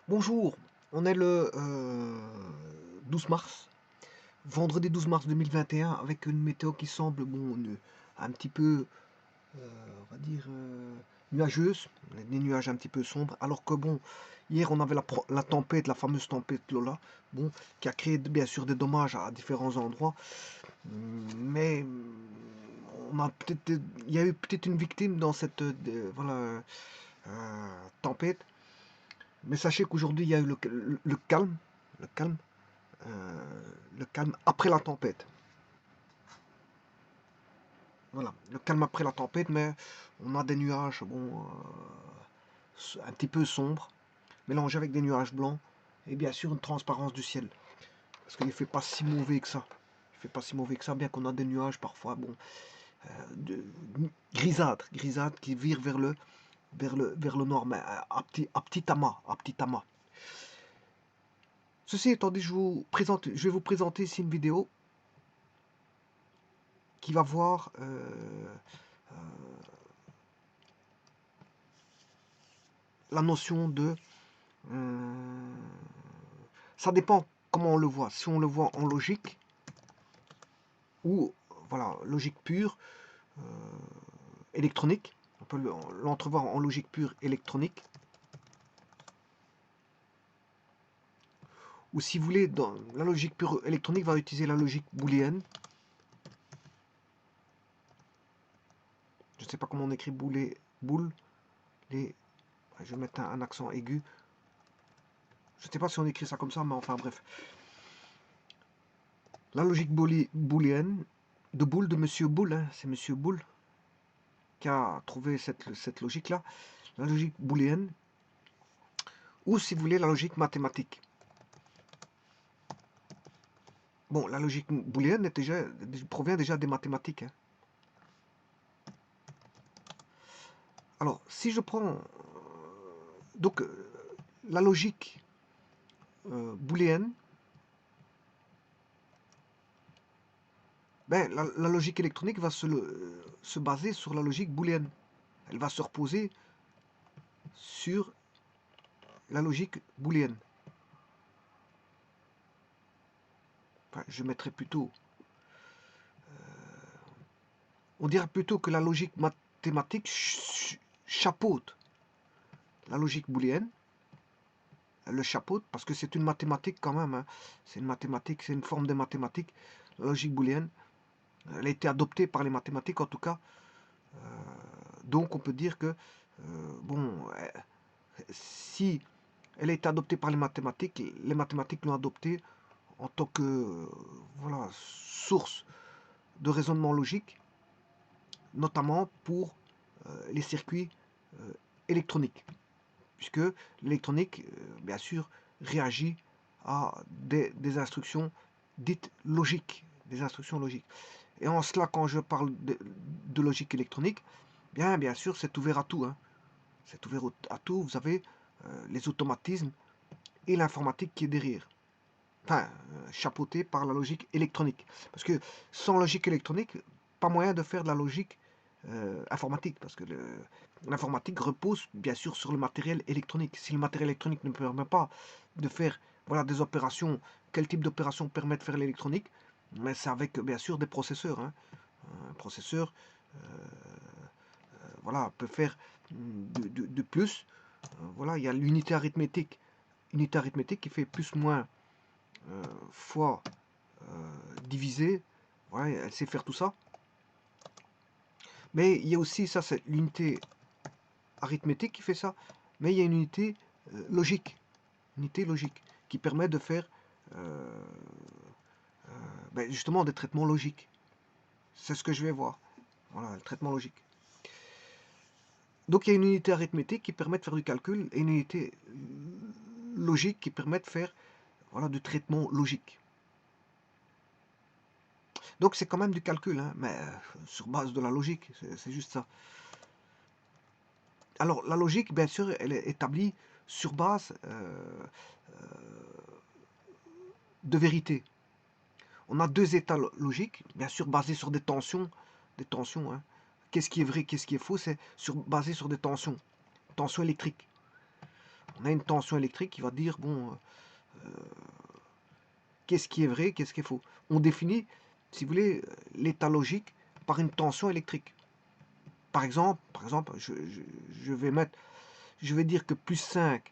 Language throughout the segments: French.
Bonjour, on est le 12 mars, vendredi 12 mars 2021, avec une météo qui semble un petit peu, on va dire, nuageuse, des nuages un petit peu sombres, alors que bon, hier on avait la tempête, la fameuse tempête Lola, bon, qui a créé bien sûr des dommages à différents endroits, mais on a peut-être, il y a eu peut-être une victime dans cette voilà, tempête, mais sachez qu'aujourd'hui il y a eu le calme, le calme. Le calme après la tempête. Voilà, le calme après la tempête, mais on a des nuages, un petit peu sombres, mélangés avec des nuages blancs, et bien sûr une transparence du ciel, parce qu'il ne fait pas si mauvais que ça. Il fait pas si mauvais que ça, bien qu'on a des nuages parfois, de, grisâtres qui virent vers le nord, mais à petit amas, à petit amas. Ceci étant dit, je vais vous présenter ici une vidéo qui va voir la notion de ça dépend comment on le voit. Si on le voit en logique, ou voilà, logique pure, électronique, on peut l'entrevoir en logique pure électronique, ou si vous voulez, dans la logique pure électronique va utiliser la logique booléenne. Je ne sais pas comment on écrit boule, je vais mettre un accent aigu. Je ne sais pas si on écrit ça comme ça, mais enfin bref. La logique booléenne de Boole, de Monsieur Boole, hein, c'est Monsieur Boole qui a trouvé cette logique-là, la logique booléenne, ou si vous voulez la logique mathématique. Bon, la logique booléenne provient déjà des mathématiques. Hein. Alors, si je prends donc la logique booléenne, la logique électronique va se baser sur la logique booléenne. Elle va se reposer sur la logique booléenne. Enfin, je mettrais plutôt on dirait plutôt que la logique mathématique chapeaute la logique booléenne, le chapeaute, parce que c'est une mathématique quand même, hein. C'est une mathématique, c'est une forme de mathématique, la logique booléenne, elle a été adoptée par les mathématiques en tout cas, donc on peut dire que, si elle a été adoptée par les mathématiques l'ont adoptée en tant que, voilà, source de raisonnement logique, notamment pour les circuits électroniques, puisque l'électronique, bien sûr, réagit à des instructions dites logiques, des instructions logiques. Et en cela, quand je parle de logique électronique, bien sûr, c'est ouvert à tout. Hein. C'est ouvert à tout. Vous avez les automatismes et l'informatique qui est derrière. Enfin, chapeauté par la logique électronique. Parce que sans logique électronique, pas moyen de faire de la logique informatique, parce que l'informatique repose bien sûr sur le matériel électronique. Si le matériel électronique ne permet pas de faire voilà, des opérations, quel type d'opération permet de faire l'électronique? Mais c'est avec bien sûr des processeurs. Hein. Un processeur voilà, peut faire de plus. Voilà, il y a l'unité arithmétique. Unité arithmétique qui fait plus moins fois divisé. Voilà, elle sait faire tout ça. Mais il y a aussi, ça c'est l'unité arithmétique qui fait ça, mais il y a une unité logique, qui permet de faire justement des traitements logiques. C'est ce que je vais voir. Voilà, le traitement logique. Donc il y a une unité arithmétique qui permet de faire du calcul et une unité logique qui permet de faire voilà, du traitement logique. Donc c'est quand même du calcul, hein, mais sur base de la logique, c'est juste ça. Alors la logique, bien sûr, elle est établie sur base de vérité. On a deux états logiques, bien sûr basés sur des tensions. Hein. Qu'est-ce qui est vrai, qu'est-ce qui est faux, c'est basé sur des tensions électriques. On a une tension électrique qui va dire, bon, qu'est-ce qui est vrai, qu'est-ce qui est faux. On définit, si vous voulez, l'état logique par une tension électrique. Par exemple, je vais mettre, je vais dire que plus 5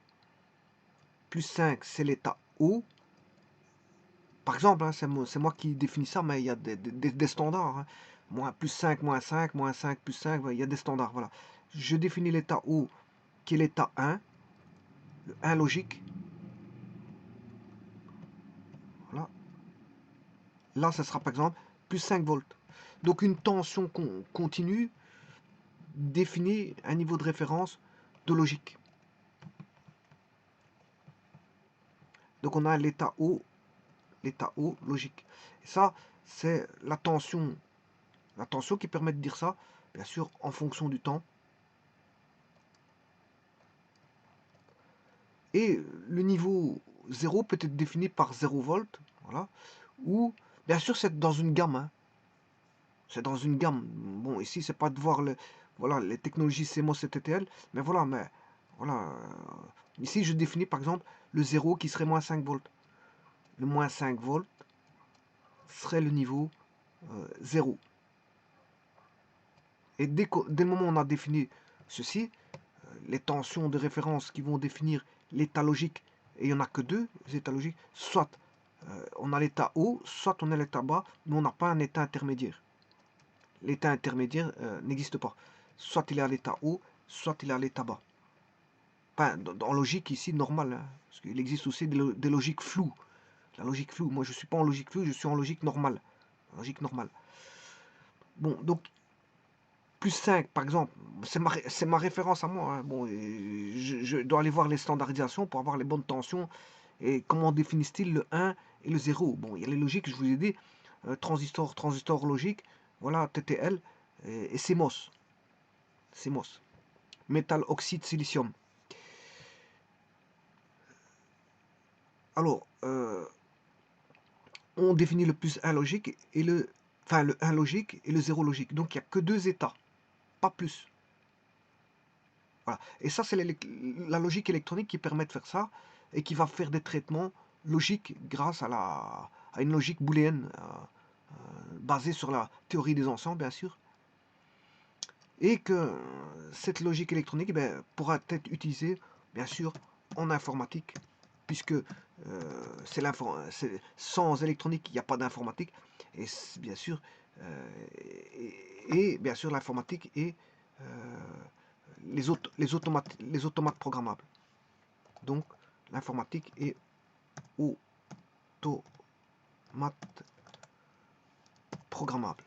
c'est l'état O. Par exemple, hein, c'est moi qui définis ça, mais il y a des standards. Hein. Plus 5, moins 5, plus 5, il y a des standards. Voilà. Je définis l'état O qui est l'état 1, le 1 logique. Voilà. Là, ça sera par exemple plus 5 volts. Donc une tension continue définit un niveau de référence de logique. Donc on a l'état O logique. Et ça, c'est la tension qui permet de dire ça, bien sûr, en fonction du temps. Et le niveau 0 peut être défini par 0 volts, voilà, ou bien sûr c'est dans une gamme. Hein. C'est dans une gamme. Bon, ici c'est pas de voir voilà, les technologies CMOS et TTL, mais voilà, ici je définis par exemple le 0 qui serait moins 5 volts. Le moins 5 volts serait le niveau 0. Et dès le moment où on a défini ceci, les tensions de référence qui vont définir l'état logique, et il n'y en a que deux états logiques, soit on a l'état haut, soit on a l'état bas, mais on n'a pas un état intermédiaire. L'état intermédiaire n'existe pas. Soit il est à l'état haut, soit il est à l'état bas. Enfin, en logique ici, normale, hein, parce qu'il existe aussi des logiques floues. La logique floue, moi je ne suis pas en logique floue, je suis en logique normale. Logique normale. Bon, donc plus 5 par exemple, c'est ma référence à moi. Hein. Bon, je dois aller voir les standardisations pour avoir les bonnes tensions. Et comment définissent-ils le 1 et le 0? Bon, il y a les logiques, je vous ai dit, transistor logique, voilà, TTL et CMOS. CMOS. Métal oxyde silicium. Alors, on définit le plus 1 logique et le 1 logique et le 0 logique. Donc il n'y a que deux états, pas plus. Voilà. Et ça, c'est la logique électronique qui permet de faire ça et qui va faire des traitements logiques grâce à une logique booléenne basée sur la théorie des ensembles, bien sûr. Et que cette logique électronique pourra être utilisée, bien sûr, en informatique, puisque sans électronique, il n'y a pas d'informatique. Et bien sûr, bien sûr l'informatique et les automates programmables. Donc, l'informatique est automate programmable.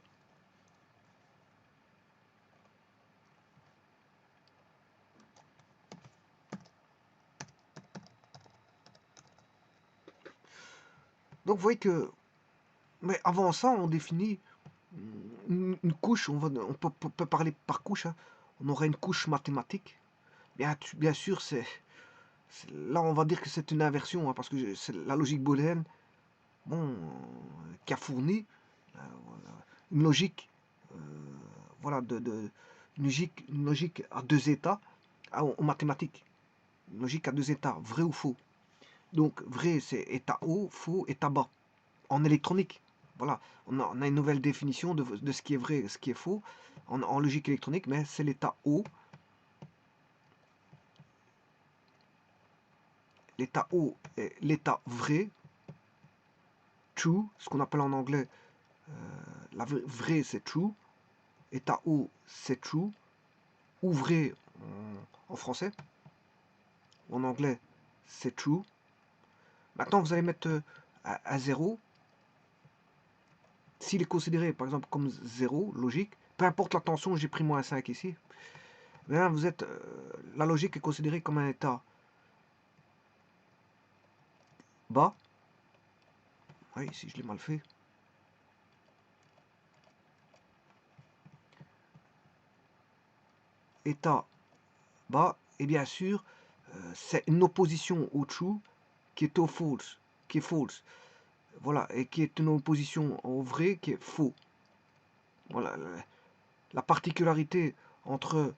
Donc, vous voyez que, mais avant ça, on définit une couche, on peut parler par couche, hein. On aurait une couche mathématique. Bien sûr, là on va dire que c'est une inversion, hein, parce que c'est la logique booléenne qui a fourni une logique, voilà, une logique à deux états en mathématiques. Une logique à deux états, vrai ou faux. Donc vrai c'est état haut, faux, état bas. En électronique. Voilà, on a une nouvelle définition de ce qui est vrai et ce qui est faux en logique électronique, mais c'est l'état haut. L'état haut est l'état vrai, true, ce qu'on appelle en anglais, vrai c'est true, état haut c'est true, ou vrai en français, en anglais c'est true. Maintenant vous allez mettre à 0, s'il est considéré par exemple comme 0, logique, peu importe la tension, j'ai pris moins 5 ici, là, la logique est considérée comme un état bas. Oui, ici je l'ai mal fait. État bas, et bien sûr, c'est une opposition au true qui est au false, qui est false. Voilà, et qui est une opposition au vrai qui est faux. Voilà, la particularité entre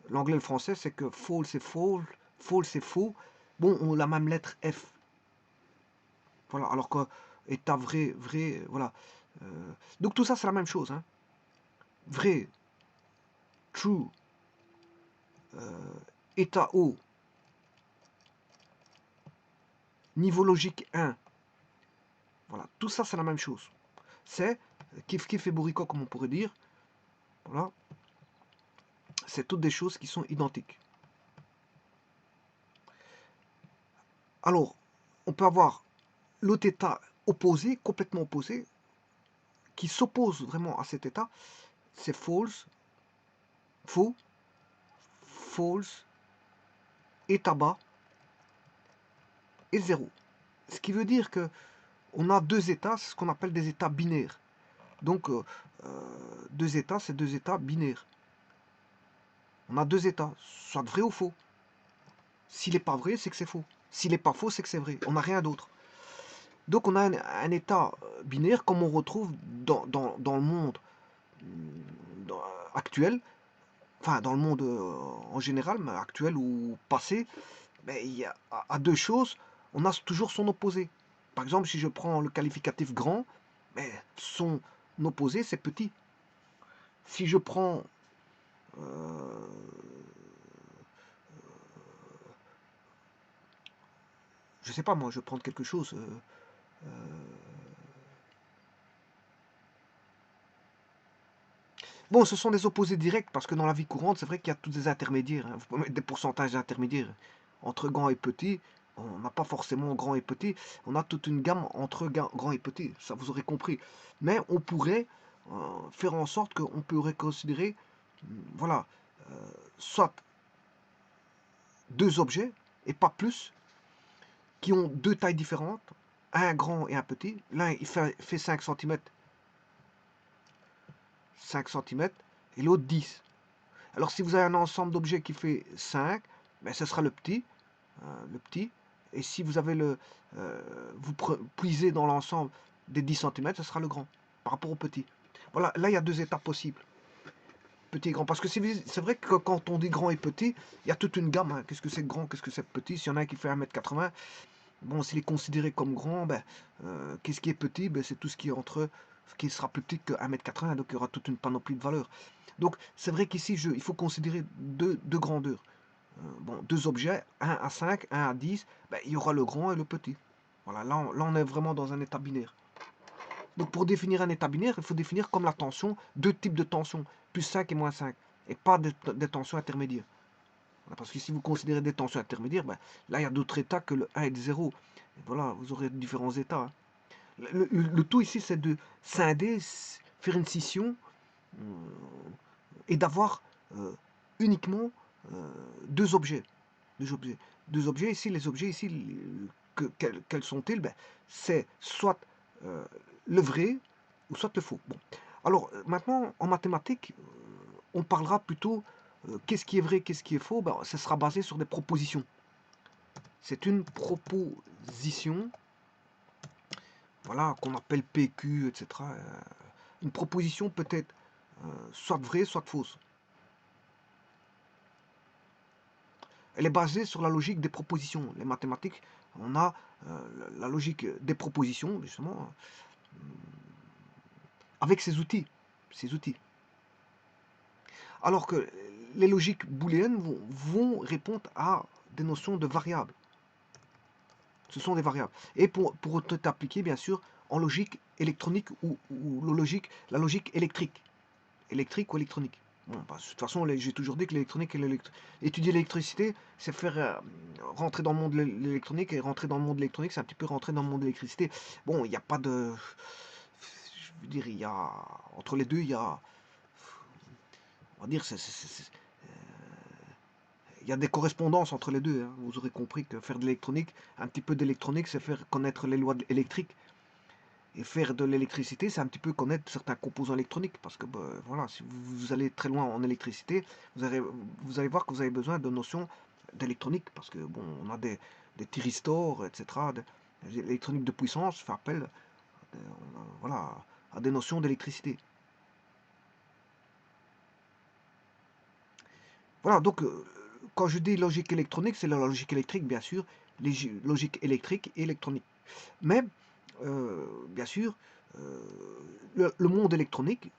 l'anglais et le français, c'est que false c'est false, false c'est faux, bon, ont la même lettre F. Voilà, alors que état vrai, vrai, voilà. Donc tout ça, c'est la même chose. Hein. Vrai, true, état haut, niveau logique 1. Voilà, tout ça, c'est la même chose. C'est kiff kiff et bourricot, comme on pourrait dire. Voilà, c'est toutes des choses qui sont identiques. Alors, on peut avoir l'autre état opposé, complètement opposé, qui s'oppose vraiment à cet état, c'est false, faux, false, état bas et 0. Ce qui veut dire que on a deux états, c'est ce qu'on appelle des états binaires. Donc, deux états, c'est deux états binaires. On a deux états, soit vrai ou faux. S'il n'est pas vrai, c'est que c'est faux. S'il n'est pas faux, c'est que c'est vrai. On n'a rien d'autre. Donc, on a un état binaire comme on retrouve dans le monde actuel, enfin dans le monde en général, mais actuel ou passé. Mais il y a, à deux choses, on a toujours son opposé. Par exemple, si je prends le qualificatif grand, mais son opposé, c'est petit. Si je prends je sais pas moi, je vais prendre quelque chose. Bon, ce sont des opposés directs parce que dans la vie courante, c'est vrai qu'il y a tous des intermédiaires. Hein. Vous pouvez mettre des pourcentages d'intermédiaires entre grand et petit. On n'a pas forcément grand et petit. On a toute une gamme entre grand et petit. Ça, vous aurez compris. Mais on pourrait faire en sorte qu'on pourrait considérer, voilà, soit deux objets et pas plus, qui ont deux tailles différentes, un grand et un petit. L'un il fait 5 cm, 5 cm, et l'autre 10. Alors si vous avez un ensemble d'objets qui fait 5, ben, ce sera le petit, le petit. Et si vous avez vous puisez dans l'ensemble des 10 cm, ce sera le grand, par rapport au petit. Voilà, là il y a deux étapes possibles. Petit et grand. Parce que c'est vrai que quand on dit grand et petit, il y a toute une gamme. Hein. Qu'est-ce que c'est grand, qu'est-ce que c'est petit. S'il y en a un qui fait 1,80 m, bon, s'il est considéré comme grand, ben, qu'est-ce qui est petit, ben, c'est tout ce qui est qui sera plus petit que 1,80 m, donc il y aura toute une panoplie de valeurs. Donc c'est vrai qu'ici, il faut considérer deux grandeurs. Bon, deux objets, un à 5, un à 10, ben, il y aura le grand et le petit. Voilà, là on est vraiment dans un état binaire. Donc pour définir un état binaire, il faut définir comme la tension, deux types de tensions, plus 5 et moins 5, et pas des tensions intermédiaires. Parce que si vous considérez des tensions intermédiaires, ben, là il y a d'autres états que le 1 et le 0. Et voilà, vous aurez différents états. Hein. Le tout ici, c'est de scinder, faire une scission, et d'avoir uniquement deux objets. Deux objets. Deux objets ici, les objets ici, quels sont-ils? Ben, c'est soit le vrai ou soit le faux. Bon. Alors maintenant, en mathématiques, on parlera plutôt qu'est-ce qui est vrai, qu'est-ce qui est faux. Ben, ça sera basé sur des propositions. C'est une proposition, voilà, qu'on appelle PQ, etc. Une proposition peut être soit vraie, soit fausse. Elle est basée sur la logique des propositions. Les mathématiques, on a la logique des propositions, justement, avec ces outils. Ces outils. Alors que les logiques booléennes vont répondre à des notions de variables. Ce sont des variables. Et pour être appliqué, bien sûr, en logique électronique ou la logique électrique. Électrique ou électronique. Bon, bah, de toute façon, j'ai toujours dit que l'électronique et étudier l'électricité, c'est faire rentrer dans le monde de l'électronique, et rentrer dans le monde de l'électronique, c'est un petit peu rentrer dans le monde de l'électricité. Bon, il n'y a pas de... Je veux dire, il y a... Entre les deux, il y a... On va dire, il y a des correspondances entre les deux. Hein. Vous aurez compris que faire de l'électronique, un petit peu d'électronique, c'est faire connaître les lois électriques. Et faire de l'électricité, c'est un petit peu connaître certains composants électroniques. Parce que bah, voilà, si vous allez très loin en électricité, vous allez voir que vous avez besoin de notions d'électronique. Parce que bon, on a des thyristors, etc. L'électronique de puissance fait appel voilà, à des notions d'électricité. Voilà, donc quand je dis logique électronique, c'est la logique électrique, bien sûr, logique électrique et électronique. Mais, bien sûr, le monde électronique,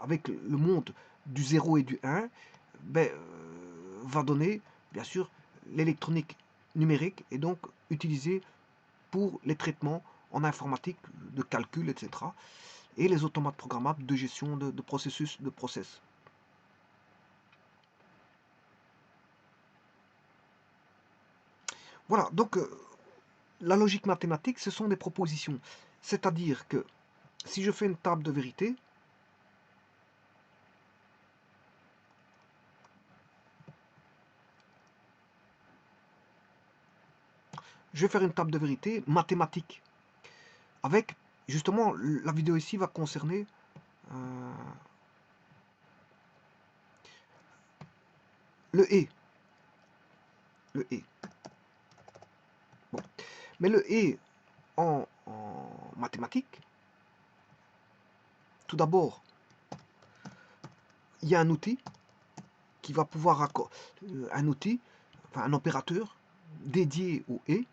avec le monde du 0 et du 1, ben, va donner, bien sûr, l'électronique numérique et donc utilisée pour les traitements en informatique, de calcul, etc. Et les automates programmables de gestion de processus, de process. Voilà, donc la logique mathématique, ce sont des propositions. C'est-à-dire que si je fais une table de vérité, je vais faire une table de vérité mathématique. Avec, justement, la vidéo ici va concerner le et. Le et. Bon. Mais le et en mathématiques, tout d'abord, il y a un outil qui va pouvoir un outil, enfin un opérateur dédié au et.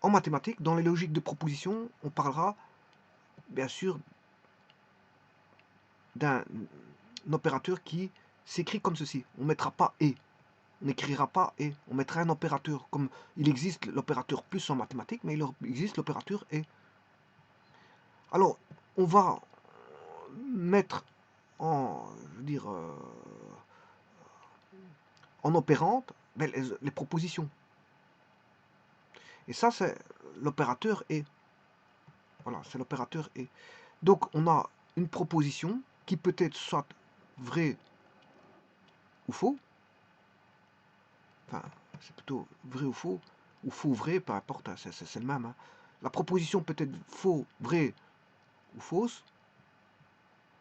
En mathématiques, dans les logiques de proposition, on parlera bien sûr d'un opérateur qui s'écrit comme ceci. On ne mettra pas et. On n'écrira pas et. On mettra un opérateur. Comme il existe l'opérateur plus en mathématiques, mais il existe l'opérateur et. Alors, on va mettre en, je veux dire, en opérante les propositions. Et ça, c'est l'opérateur et. Voilà, c'est l'opérateur et. Donc, on a une proposition qui peut être soit vrai ou faux. Enfin, c'est plutôt vrai ou faux vrai, peu importe, hein, c'est le même. Hein. La proposition peut être faux, vrai ou fausse.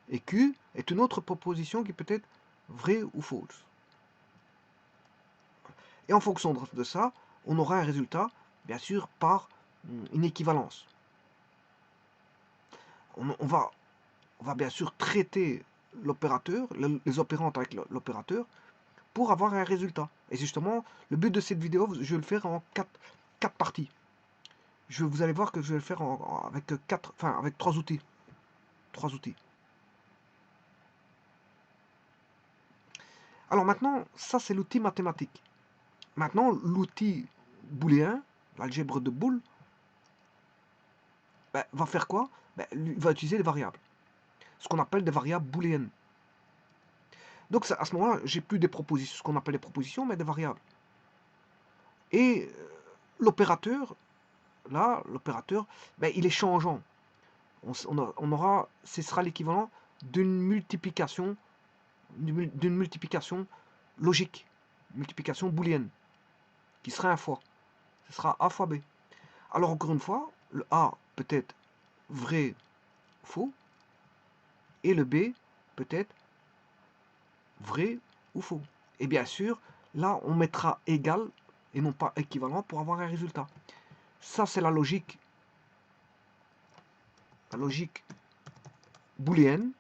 Et Q est une autre proposition qui peut être vraie ou fausse. Et en fonction de ça, on aura un résultat, bien sûr, par une équivalence. On va bien sûr traiter l'opérateur, les opérantes avec l'opérateur, pour avoir un résultat. Et justement, le but de cette vidéo, je vais le faire en quatre parties. Vous allez voir que je vais le faire avec trois outils. Trois outils. Alors maintenant, ça c'est l'outil mathématique. Maintenant, l'outil booléen, l'algèbre de Boole, va faire quoi? Il va utiliser des variables. Ce qu'on appelle des variables booléennes. Donc à ce moment-là, j'ai plus des propositions, ce qu'on appelle des propositions, mais des variables. Et l'opérateur, là, l'opérateur, il est changeant. Ce sera l'équivalent d'une multiplication logique, multiplication booléenne, qui sera un fois. Ce sera A fois B. Alors encore une fois, le A peut être vrai, faux, et le B peut être vrai ou faux. Et bien sûr, là, on mettra égal et non pas équivalent pour avoir un résultat. Ça, c'est la logique booléenne.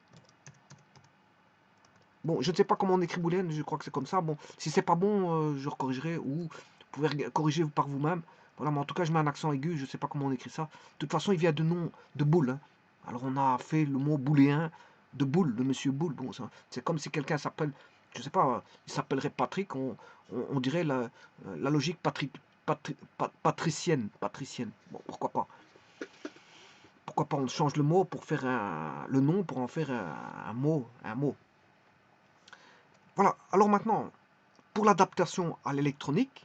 Bon, je ne sais pas comment on écrit booléenne, je crois que c'est comme ça. Bon, si c'est pas bon, je corrigerai ou vous pouvez corriger par vous-même. Voilà, mais en tout cas, je mets un accent aigu, je ne sais pas comment on écrit ça. De toute façon, il vient de nom de boule. Hein. Alors, on a fait le mot booléen de boule, de monsieur boule. Bon, c'est comme si quelqu'un s'appelle, je ne sais pas, il s'appellerait Patrick, on dirait la logique patricienne. Bon, pourquoi pas. Pourquoi pas, on change le mot pour faire le nom, pour en faire un mot. Voilà, alors maintenant, pour l'adaptation à l'électronique,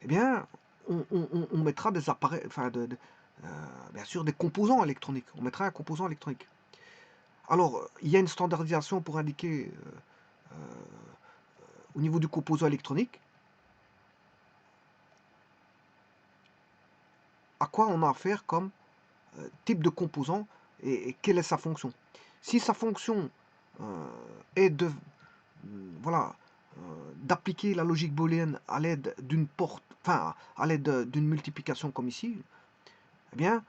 eh bien, on mettra des appareils, enfin, bien sûr, des composants électroniques. On mettra un composant électronique. Alors, il y a une standardisation pour indiquer au niveau du composant électronique à quoi on a affaire comme type de composant et quelle est sa fonction. Si sa fonction est de voilà, d'appliquer la logique booléenne à l'aide d'une porte, enfin à l'aide d'une multiplication comme ici, eh bien,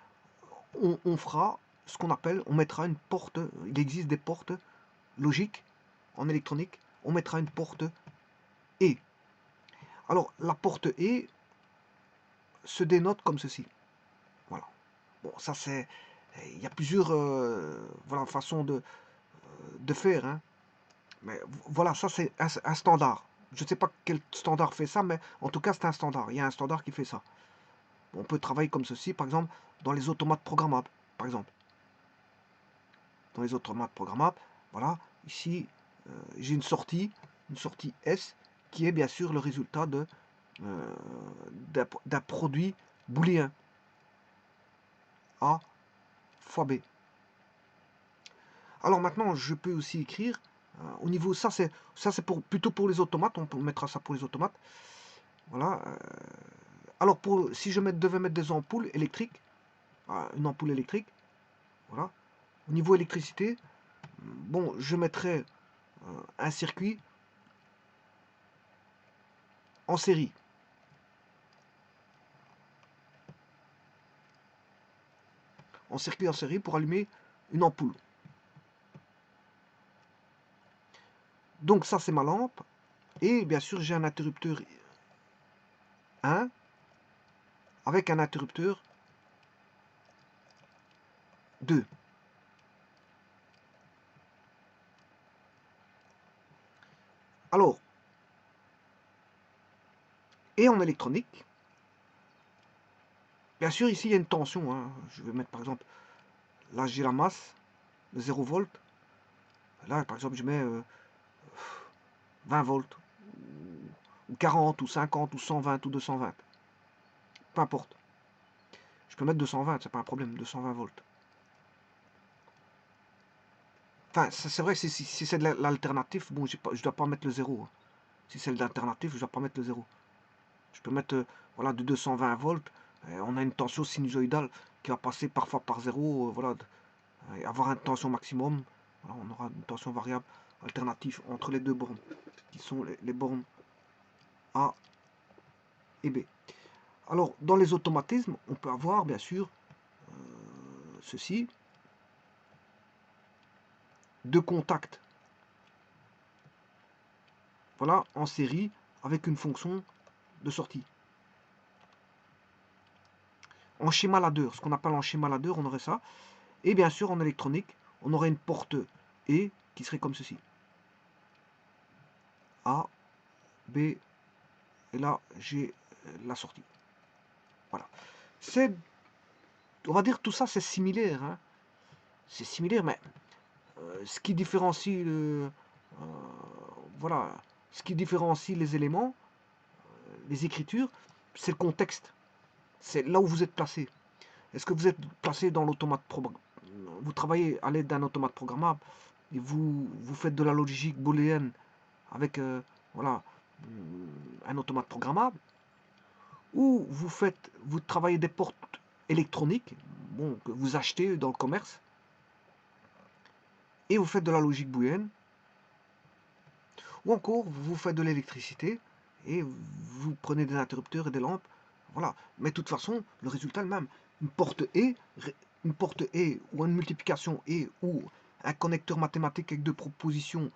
on fera ce qu'on appelle, on mettra une porte, il existe des portes logiques en électronique, on mettra une porte et. Alors, la porte E se dénote comme ceci. Voilà. Bon, ça c'est... Il y a plusieurs voilà, façons de faire. Hein. Mais voilà, ça c'est un standard. Je ne sais pas quel standard fait ça, mais en tout cas c'est un standard. Il y a un standard qui fait ça. On peut travailler comme ceci, par exemple, dans les automates programmables. Par exemple, dans les automates programmables, voilà, ici, j'ai une sortie S, qui est bien sûr le résultat d'un produit booléen. A fois B. Alors maintenant, je peux aussi écrire, au niveau, ça c'est plutôt pour les automates, on mettra ça pour les automates. Voilà. Alors, si je devais mettre des ampoules électriques, une ampoule électrique, voilà. Au niveau électricité, bon, je mettrais un circuit en série. En circuit en série pour allumer une ampoule. Donc ça, c'est ma lampe. Et bien sûr, j'ai un interrupteur 1 avec un interrupteur 2. Alors, et en électronique, bien sûr, ici, il y a une tension. Hein. Je vais mettre, par exemple, là, j'ai la masse de 0 volts. Là, par exemple, je mets 20 volts, ou 40, ou 50, ou 120, ou 220. Peu importe. Je peux mettre 220, c'est pas un problème, 220 volts. Enfin, c'est vrai, si c'est de l'alternatif, bon, je ne dois pas mettre le 0. Hein. Si c'est de l'alternatif, je ne dois pas mettre le 0. Je peux mettre voilà, de 220 volts. On a une tension sinusoïdale qui va passer parfois par 0. Voilà, et avoir une tension maximum. Voilà, on aura une tension variable alternative entre les deux bornes, qui sont les bornes A et B. Alors, dans les automatismes, on peut avoir, bien sûr, ceci. Deux contacts. Voilà, en série, avec une fonction de sortie. En schéma ladder, ce qu'on appelle en schéma ladder, on aurait ça. Et bien sûr, en électronique, on aurait une porte E qui serait comme ceci. A, B, et là, j'ai la sortie. Voilà. On va dire, tout ça, c'est similaire. Hein. C'est similaire, mais ce qui différencie voilà, ce qui différencie les éléments, les écritures, c'est le contexte. C'est là où vous êtes placé. Est-ce que vous êtes placé dans l'automate programmable? Vous travaillez à l'aide d'un automate programmable et vous faites de la logique booléenne avec voilà, un automate programmable, ou vous travaillez des portes électroniques, bon, que vous achetez dans le commerce, et vous faites de la logique booléenne, ou encore vous faites de l'électricité et vous prenez des interrupteurs et des lampes, voilà. Mais de toute façon, le résultat est le même. Une porte E ou une multiplication E ou un connecteur mathématique avec deux propositions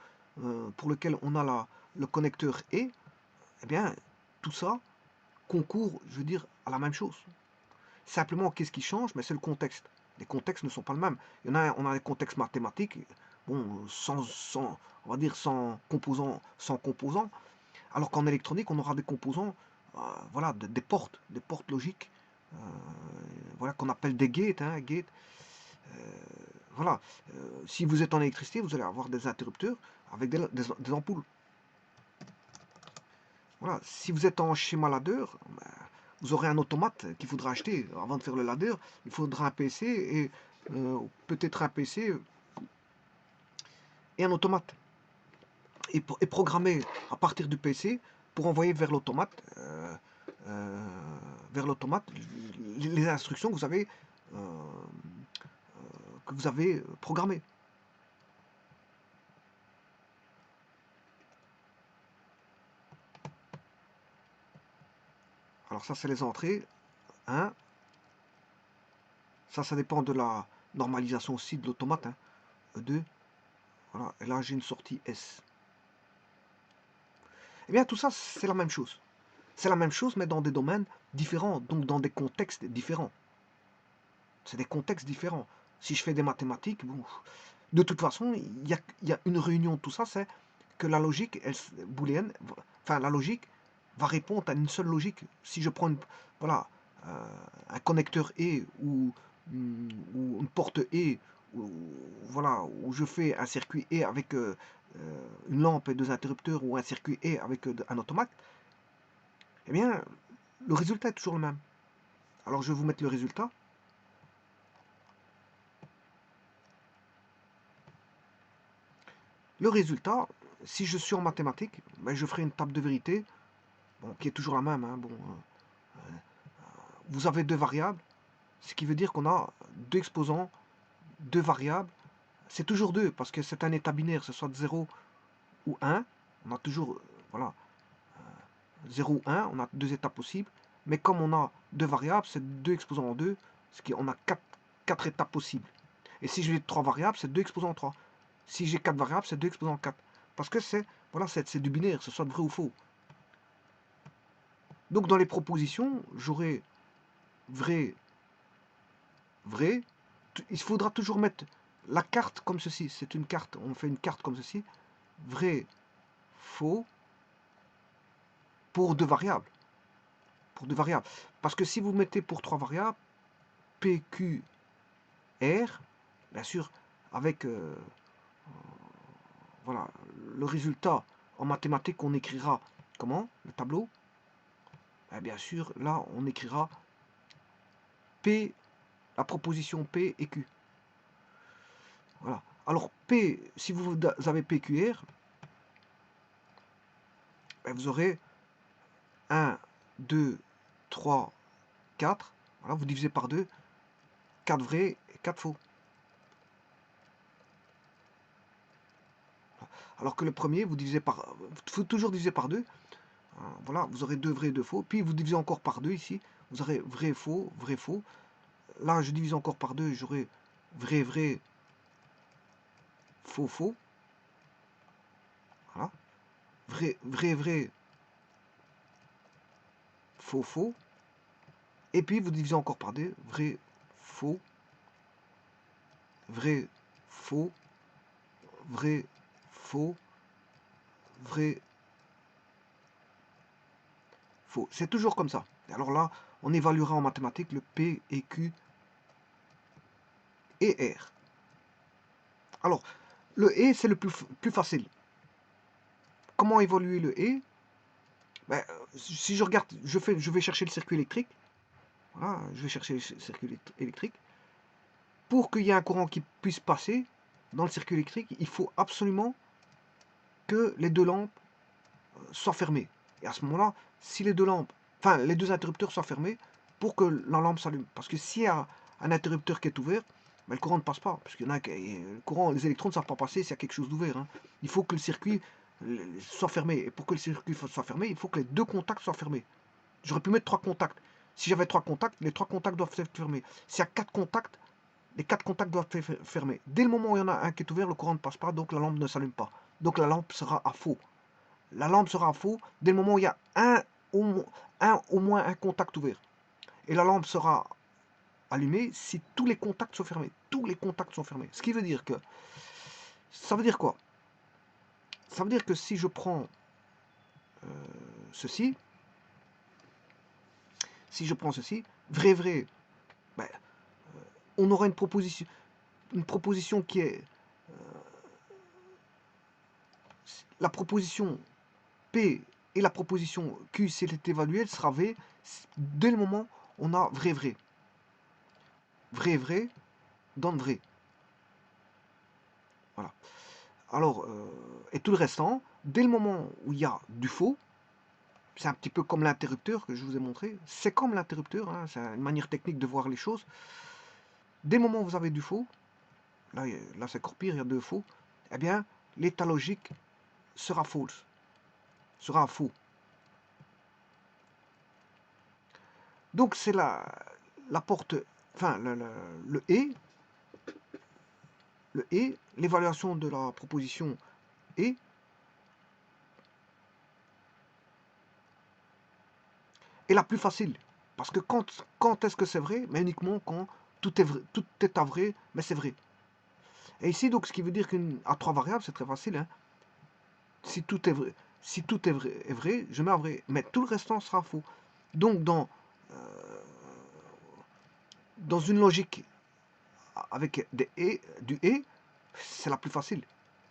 pour lequel on a le connecteur E, eh bien, tout ça concourt, je veux dire, à la même chose. Simplement, qu'est-ce qui change? Mais c'est le contexte. Les contextes ne sont pas le même. On a des contextes mathématiques, bon, on va dire sans composants, alors qu'en électronique, on aura des composants, voilà, des portes logiques, voilà, qu'on appelle des gates, hein, voilà. Si vous êtes en électricité, vous allez avoir des interrupteurs avec des ampoules. Voilà. Si vous êtes en schéma ladder, vous aurez un automate qu'il faudra acheter. Avant de faire le ladder, il faudra un PC et peut-être un PC et un automate. Et programmer à partir du PC pour envoyer vers l'automate les instructions que vous avez programmées. Alors ça, c'est les entrées. 1. Ça dépend de la normalisation aussi de l'automate. Hein. 2. Voilà. Et là, j'ai une sortie S. Eh bien, tout ça, c'est la même chose. C'est la même chose, mais dans des domaines différents, donc dans des contextes différents. C'est des contextes différents. Si je fais des mathématiques, bon, de toute façon, il y a une réunion de tout ça, c'est que la logique booléenne, enfin la logique va répondre à une seule logique. Si je prends voilà, un connecteur et ou une porte et ou, voilà, où je fais un circuit et avec une lampe et deux interrupteurs ou un circuit et avec un automate, eh bien le résultat est toujours le même. Alors je vais vous mettre le résultat. Le résultat, si je suis en mathématiques, ben je ferai une table de vérité, bon, qui est toujours la même. Hein, bon, vous avez deux variables, ce qui veut dire qu'on a deux exposants, deux variables. C'est toujours deux, parce que c'est un état binaire, ce soit 0 ou 1. On a toujours, voilà, 0 ou 1, on a deux états possibles. Mais comme on a deux variables, c'est deux exposants en 2, ce qui on a quatre états possibles. Et si j'ai trois variables, c'est deux exposants en 3. Si j'ai quatre variables, c'est deux exposants en 4. Parce que c'est voilà, c'est du binaire, ce soit vrai ou faux. Donc dans les propositions, j'aurai vrai, vrai. Il faudra toujours mettre la carte comme ceci. C'est une carte, on fait une carte comme ceci. Vrai, faux, pour deux variables. Pour deux variables. Parce que si vous mettez pour trois variables, P, Q, R, bien sûr, avec voilà, le résultat en mathématiques, on écrira comment le tableau. Et bien sûr, là, on écrira P, la proposition P et Q. Voilà. Alors, P, si vous avez PQR, vous aurez 1, 2, 3, 4. Voilà, vous divisez par 2, 4 vrais et 4 faux. Alors que le premier, vous divisez par... Il faut toujours diviser par 2. Voilà, vous aurez 2 vrais et 2 faux. Puis vous divisez encore par 2 ici. Vous aurez vrai, faux, vrai, faux. Là, je divise encore par 2, j'aurai vrai, vrai, faux, faux. Voilà. Vrai, vrai, vrai, faux, faux. Et puis vous divisez encore par 2, vrai, faux, vrai, faux, vrai, faux, vrai, faux. C'est toujours comme ça. Alors là, on évaluera en mathématiques le P et Q et R. Alors, le et, c'est le plus facile. Comment évaluer le et? Ben, si je regarde, je vais chercher le circuit électrique. Voilà, je vais chercher le circuit électrique. Pour qu'il y ait un courant qui puisse passer dans le circuit électrique, il faut absolument que les deux lampes soient fermées. Et à ce moment-là, si les deux lampes, enfin les deux interrupteurs soient fermés, pour que la lampe s'allume. Parce que s'il y a un interrupteur qui est ouvert, ben, le courant ne passe pas. Parce qu'il y en a le courant, les électrons ne savent pas passer s'il y a quelque chose d'ouvert. Hein. Il faut que le circuit soit fermé. Et pour que le circuit soit fermé, il faut que les deux contacts soient fermés. J'aurais pu mettre trois contacts. Si j'avais trois contacts, les trois contacts doivent être fermés. S'il y a quatre contacts, les quatre contacts doivent être fermés. Dès le moment où il y en a un qui est ouvert, le courant ne passe pas, donc la lampe ne s'allume pas. Donc la lampe sera à faux. La lampe sera à faux dès le moment où il y a au moins un contact ouvert. Et la lampe sera allumée si tous les contacts sont fermés. Tous les contacts sont fermés. Ce qui veut dire que... Ça veut dire quoi? Ça veut dire que si je prends ceci, vrai, vrai, ben, on aura une proposition qui est... La proposition P et la proposition Q, si elle est évaluée, elle sera V dès le moment où on a vrai, vrai. Vrai, vrai, donne vrai. Voilà. Alors, et tout le restant, dès le moment où il y a du faux, c'est un petit peu comme l'interrupteur que je vous ai montré, c'est comme l'interrupteur, hein, c'est une manière technique de voir les choses. Dès le moment où vous avez du faux, là c'est encore pire, il y a deux faux, eh bien, l'état logique sera false, sera faux. Donc c'est la porte, enfin le et, l'évaluation de la proposition et, est la plus facile. Parce que quand est-ce que c'est vrai? Mais uniquement quand tout est vrai, tout est à vrai, mais c'est vrai. Et ici, donc, ce qui veut dire qu'à 3 variables, c'est très facile. Hein. Si tout est vrai, si tout est vrai, je mets à vrai. Mais tout le restant sera faux. Donc, dans une logique avec du et, c'est la plus facile.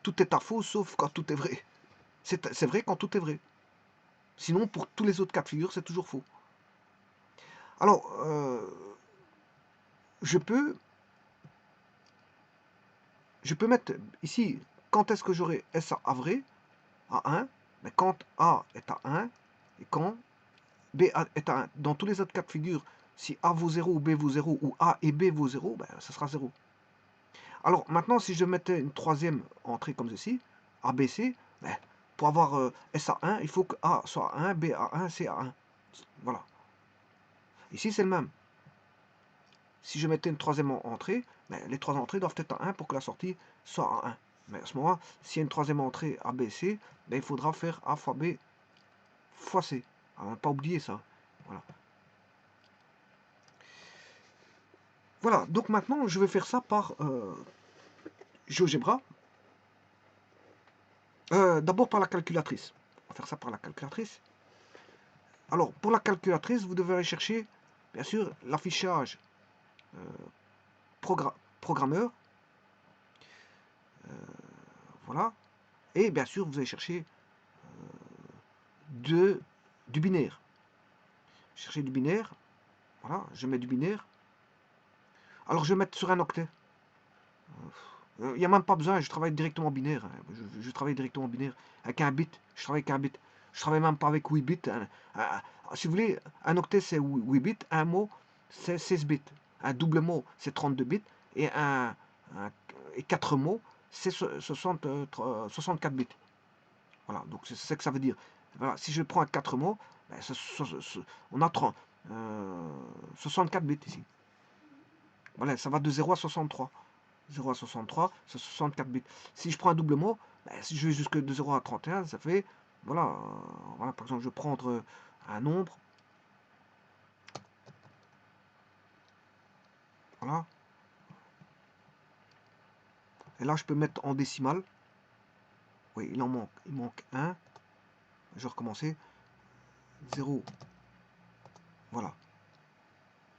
Tout est à faux, sauf quand tout est vrai. C'est vrai quand tout est vrai. Sinon, pour tous les autres cas de figure, c'est toujours faux. Alors, je peux mettre ici, quand est-ce que j'aurai S à vrai, à 1, mais quand A est à 1, et quand B est à 1. Dans tous les autres cas de figure, si A vaut 0 ou B vaut 0, ou A et B vaut 0, ben, ça sera 0. Alors maintenant, si je mettais une troisième entrée comme ceci, ABC, ben, pour avoir S à 1, il faut que A soit à 1, B à 1, C à 1. Voilà. Ici, c'est le même. Si je mettais une troisième entrée, ben, les trois entrées doivent être à 1 pour que la sortie soit à 1. Mais à ce moment-là, s'il y a une troisième entrée ABC, ben, il faudra faire A fois B fois C. Alors, ne pas oublier ça. Voilà. Voilà, donc maintenant, je vais faire ça par GeoGebra. D'abord par la calculatrice. On va faire ça par la calculatrice. Alors, pour la calculatrice, vous devez aller chercher, bien sûr, l'affichage programmeur. Voilà. Et bien sûr, vous allez chercher du binaire. Chercher du binaire. Voilà, je mets du binaire. Alors, je vais mettre sur un octet. Il n'y a même pas besoin, je travaille directement binaire. Je travaille directement binaire. Avec un bit. Je travaille avec un bit. Je travaille même pas avec 8 bits. Si vous voulez, un octet c'est 8 bits. Un mot c'est 16 bits. Un double mot c'est 32 bits. Et, et 4 mots c'est 64 bits. Voilà, donc c'est ce que ça veut dire. Voilà, si je prends un 4 mots, ben, on a 64 bits ici. Voilà, ça va de 0 à 63. 0 à 63, c'est 64 bits. Si je prends un double mot, ben, si je vais jusque de 0 à 31, ça fait, voilà, voilà, par exemple, je vais prendre un nombre, voilà, et là je peux mettre en décimale, oui, il manque 1, je vais recommencer, 0, voilà,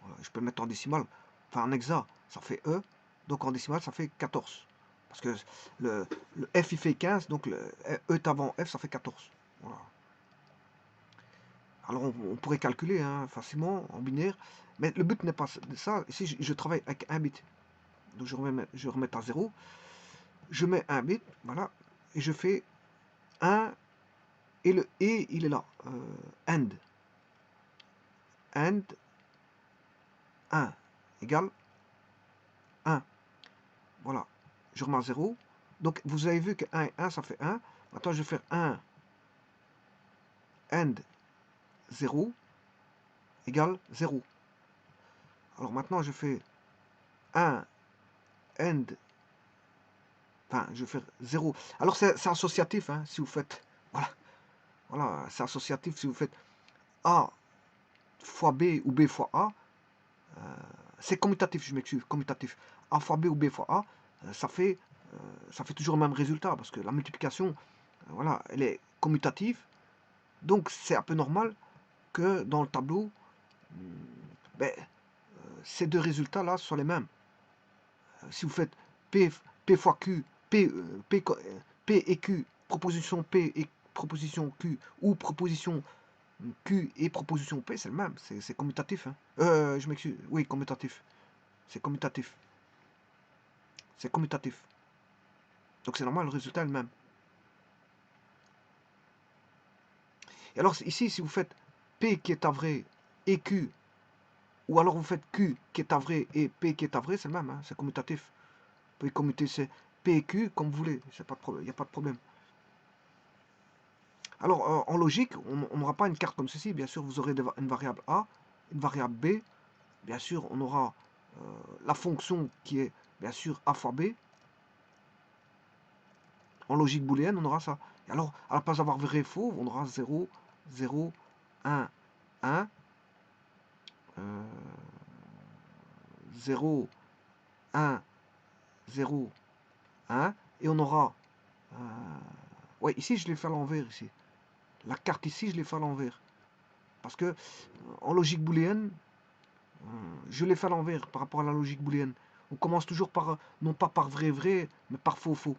voilà, je peux mettre en décimale, enfin en hexa, ça fait E, donc en décimale ça fait 14, parce que le F il fait 15, donc le E avant F ça fait 14, voilà. Alors on pourrait calculer hein, facilement en binaire, mais le but n'est pas ça. Ici je travaille avec un bit. Donc je remets à 0. Je mets un bit, voilà, et je fais 1, et le et il est là. End. End 1 égale 1. Voilà. Je remets à 0. Donc vous avez vu que 1 et 1 ça fait 1. Maintenant je vais faire 1 end 0 égale 0. Alors maintenant je fais 1 end. Enfin, je vais faire 0. Alors c'est associatif, hein, si vous faites. Voilà, voilà c'est associatif si vous faites A fois B ou B fois A. C'est commutatif, je m'excuse, commutatif. A fois B ou B fois A, ça fait toujours le même résultat parce que la multiplication, voilà, elle est commutative. Donc c'est un peu normal que dans le tableau, ben, ces deux résultats-là soient les mêmes. Si vous faites P fois Q, P et Q, proposition P et proposition Q, ou proposition Q et proposition P, c'est le même, c'est commutatif. Hein. Je m'excuse, oui, commutatif. C'est commutatif. C'est commutatif. Donc c'est normal, le résultat est le même. Et alors ici, si vous faites P qui est à vrai et Q, ou alors vous faites Q qui est à vrai et P qui est à vrai, c'est le même, hein, c'est commutatif. Vous pouvez commuter c'est P et Q comme vous voulez, il n'y a pas de problème. Alors en logique, on n'aura pas une carte comme ceci, bien sûr vous aurez une variable A, une variable B, bien sûr on aura la fonction qui est bien sûr A fois B. En logique booléenne, on aura ça. Et alors, à la place d'avoir vrai et faux, on aura 0, 0, 1, 1. 0, 1, 0, 1. Et on aura... ouais, ici, je l'ai fait à l'envers, ici. La carte ici, je l'ai fait à l'envers. Parce que, en logique booléenne, je l'ai fait à l'envers par rapport à la logique booléenne. On commence toujours par, non pas par vrai, vrai, mais par faux, faux.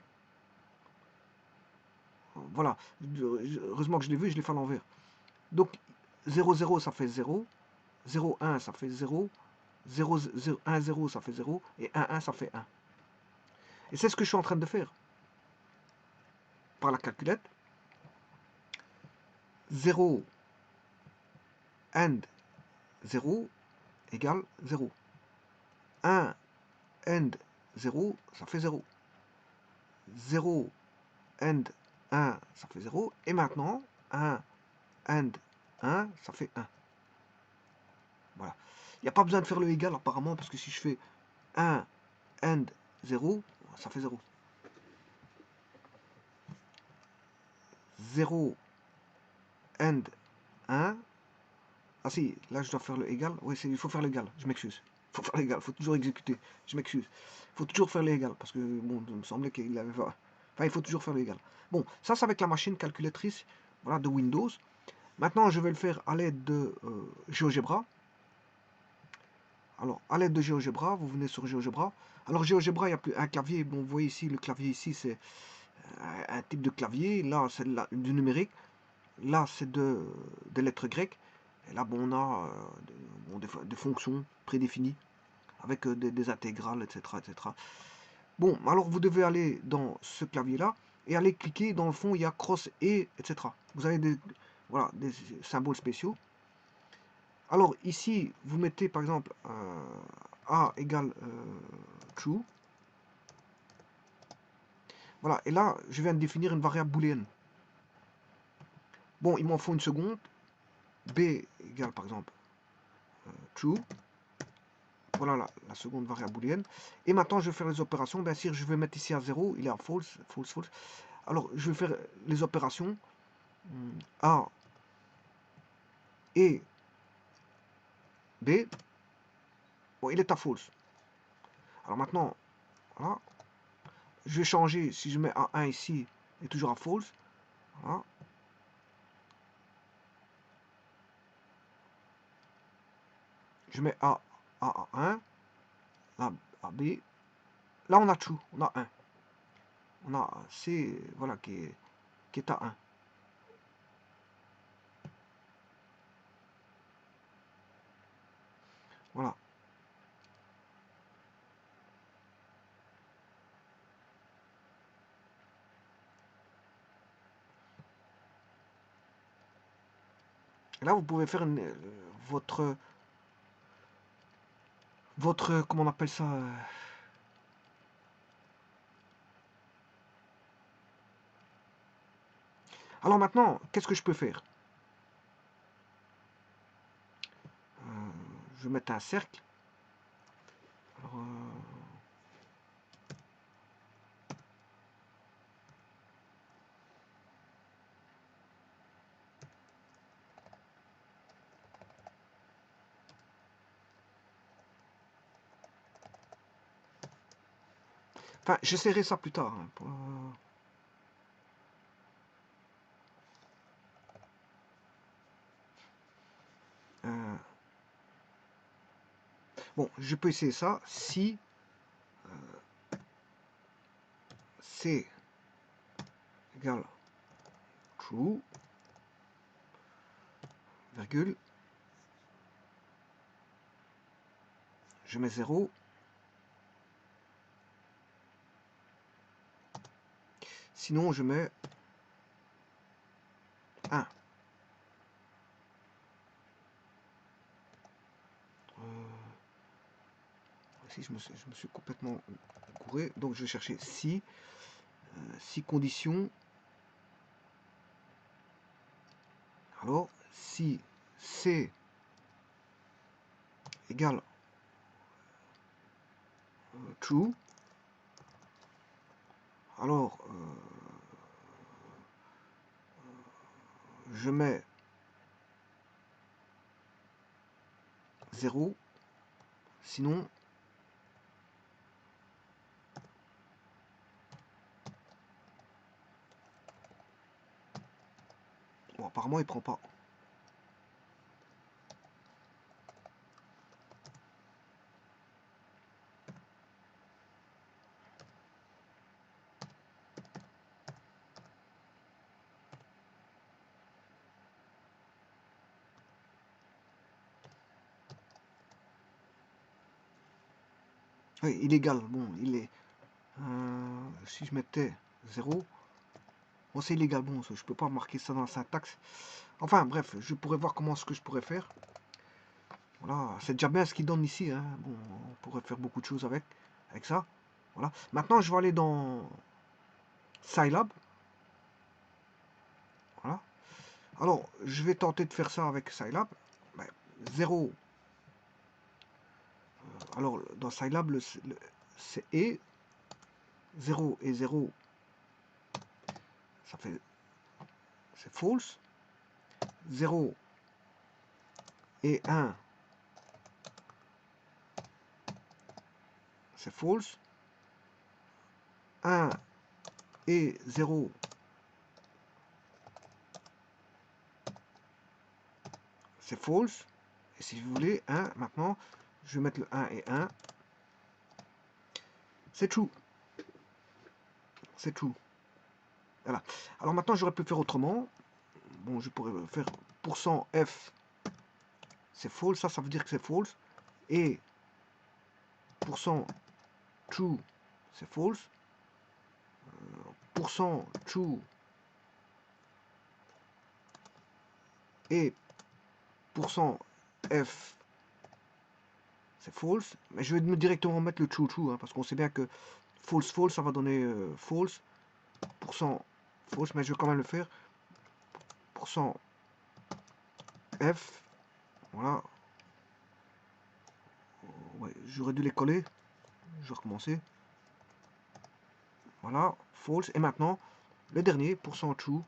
Voilà. Heureusement que je l'ai vu, je l'ai fait à l'envers. Donc, 0, 0, ça fait 0. 0, 1, ça fait 0. 0, 0, 1, 0, ça fait 0. Et 1, 1, ça fait 1. Et c'est ce que je suis en train de faire. Par la calculette. 0 and 0 égale 0. 1 and 0, ça fait 0. 0 and 1, ça fait 0. Et maintenant, 1 and 1, ça fait 1. Voilà. Il n'y a pas besoin de faire le égal apparemment, parce que si je fais 1 and 0, ça fait 0. 0 and 1. Ah si, là je dois faire le égal. Oui, il faut faire l'égal, je m'excuse. Il faut faire l'égal, il faut toujours exécuter. Je m'excuse. Il faut toujours faire l'égal, parce que bon, il me semblait qu'il avait... Enfin, il faut toujours faire l'égal. Bon, ça c'est avec la machine calculatrice, voilà, de Windows. Maintenant, je vais le faire à l'aide de GeoGebra. Alors, à l'aide de GeoGebra, vous venez sur GeoGebra. Alors, GeoGebra, il y a plus un clavier. Bon, vous voyez ici, le clavier ici, c'est un type de clavier. Là, c'est du numérique. Là, c'est de lettres grecques. Et là, bon, on a des fonctions prédéfinies avec des intégrales, etc., etc. Bon, alors vous devez aller dans ce clavier-là et aller cliquer. Dans le fond, il y a cross et, etc. Vous avez voilà, des symboles spéciaux. Alors ici, vous mettez par exemple A égale true. Voilà, et là, je viens de définir une variable booléenne. Bon, il m'en faut une seconde. B égale par exemple true. Voilà la seconde variable booléenne. Et maintenant, je vais faire les opérations. Bien sûr, je vais mettre ici à 0. Il est à false, false, false. Alors, je vais faire les opérations. A et B. Bon, il est à false. Alors maintenant, voilà. Je vais changer. Si je mets A1 ici, il est toujours à false. Voilà. Je mets A à 1. Là, à B. Là, on a true. On a 1. On a C, voilà, qui est à 1. Voilà. Et là, vous pouvez faire votre, comment on appelle ça Alors maintenant, qu'est-ce que je peux faire Je vais mettre un cercle. Alors, enfin, j'essaierai ça plus tard. Hein, bon, je peux essayer ça si C égale true, virgule, je mets 0. Sinon, je mets 1. Ici, je me suis complètement couré. Donc, je vais chercher si conditions. Alors, si C égale true, alors je mets 0, sinon apparemment il prend pas. Oui, illégal. Bon, il est. Si je mettais 0, bon, c'est illégal. Bon, je peux pas marquer ça dans la syntaxe. Enfin, bref, je pourrais voir comment ce que je pourrais faire. Voilà, c'est déjà bien ce qu'il donne ici. Hein. Bon, on pourrait faire beaucoup de choses avec ça. Voilà. Maintenant, je vais aller dans Scilab. Voilà. Alors, je vais tenter de faire ça avec Scilab. Ben, 0. Alors, dans Scilab, c'est et 0 et 0, ça fait, c'est false. 0 et 1, c'est false. 1 et 0, c'est false. Et si vous voulez, 1, maintenant, je vais mettre le 1 et 1. C'est true. C'est true. Voilà. Alors maintenant, j'aurais pu faire autrement. Bon, je pourrais faire %f, c'est false. Ça veut dire que c'est false. Et %true, c'est false. %true et %f, c'est false. Mais je vais directement mettre le true, hein, parce qu'on sait bien que false, ça va donner false. %false, mais je vais quand même le faire. %f, voilà. Ouais, j'aurais dû les coller. Je vais recommencer. Voilà, false. Et maintenant, le dernier, %true.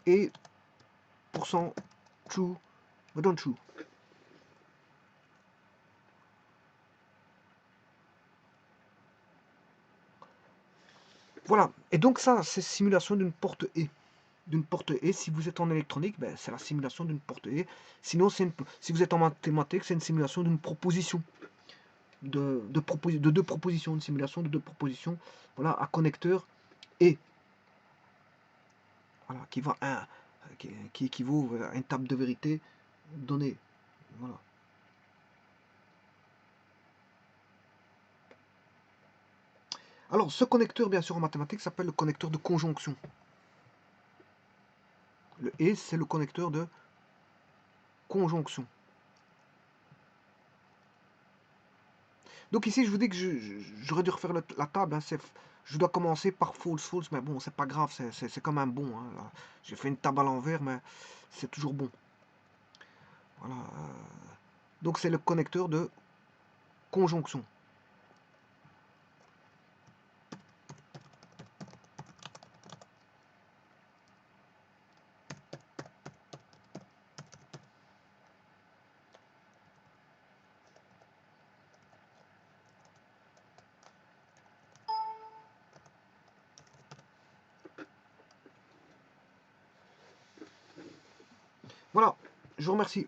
Et %true, me donne true. Voilà. Et donc ça, c'est simulation d'une porte E. D'une porte E, si vous êtes en électronique, ben, c'est la simulation d'une porte E. Sinon, si vous êtes en mathématiques, c'est une simulation d'une proposition. De deux propositions, une simulation de deux propositions, voilà, à connecteur et voilà, qui équivaut à une table de vérité donnée. Voilà. Alors, ce connecteur, bien sûr, en mathématiques, s'appelle le connecteur de conjonction. Le et, c'est le connecteur de conjonction. Donc ici, je vous dis que j'aurais dû refaire la table. Hein, je dois commencer par false, mais bon, c'est pas grave, c'est quand même bon. Hein, j'ai fait une table à l'envers, mais c'est toujours bon. Voilà. Donc c'est le connecteur de conjonction. Voilà, je vous remercie.